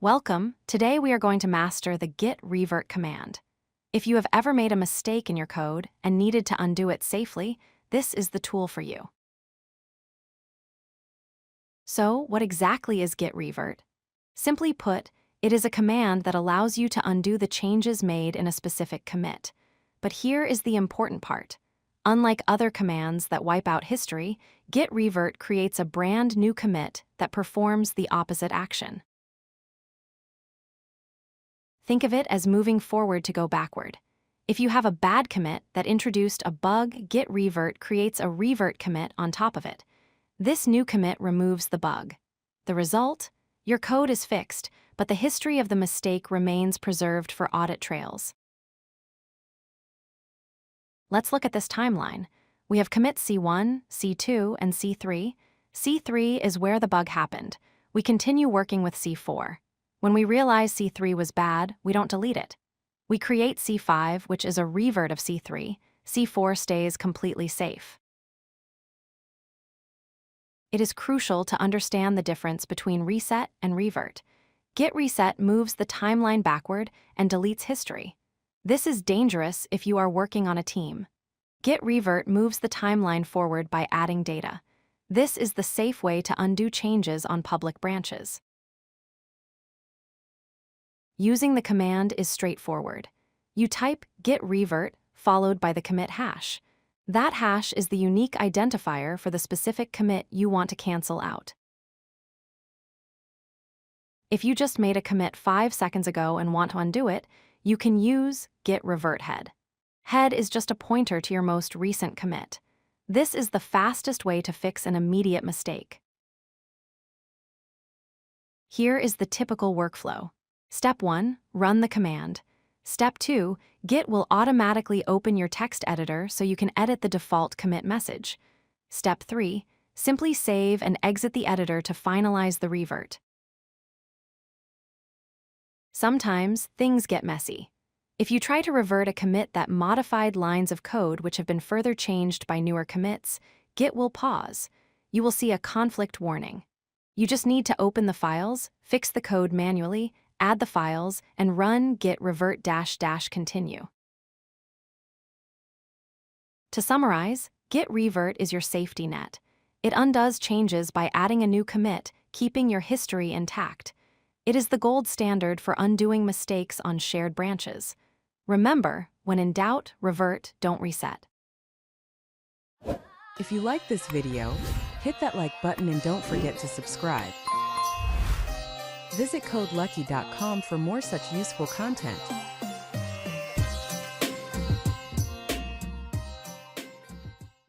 Welcome. Today we are going to master the Git Revert command. If you have ever made a mistake in your code and needed to undo it safely, this is the tool for you. So, what exactly is Git Revert? Simply put, it is a command that allows you to undo the changes made in a specific commit. But here is the important part. Unlike other commands that wipe out history, Git Revert creates a brand new commit that performs the opposite action. Think of it as moving forward to go backward. If you have a bad commit that introduced a bug, Git Revert creates a revert commit on top of it. This new commit removes the bug. The result? Your code is fixed, but the history of the mistake remains preserved for audit trails. Let's look at this timeline. We have commits C1, C2, and C3. C3 is where the bug happened. We continue working with C4. When we realize C3 was bad, we don't delete it. We create C5, which is a revert of C3. C4 stays completely safe. It is crucial to understand the difference between reset and revert. Git Reset moves the timeline backward and deletes history. This is dangerous if you are working on a team. Git Revert moves the timeline forward by adding data. This is the safe way to undo changes on public branches. Using the command is straightforward. You type git revert followed by the commit hash. That hash is the unique identifier for the specific commit you want to cancel out. If you just made a commit 5 seconds ago and want to undo it, you can use git revert head. Head is just a pointer to your most recent commit. This is the fastest way to fix an immediate mistake. Here is the typical workflow. Step 1, run the command. Step 2, Git will automatically open your text editor so you can edit the default commit message. Step 3, simply save and exit the editor to finalize the revert. Sometimes things get messy. If you try to revert a commit that modified lines of code which have been further changed by newer commits, Git will pause. You will see a conflict warning. You just need to open the files, fix the code manually, add the files, and run git revert -- continue. To summarize, Git Revert is your safety net. It undoes changes by adding a new commit, keeping your history intact. It is the gold standard for undoing mistakes on shared branches. Remember, when in doubt, revert, don't reset. If you like this video, hit that like button and don't forget to subscribe. Visit codelucky.com for more such useful content.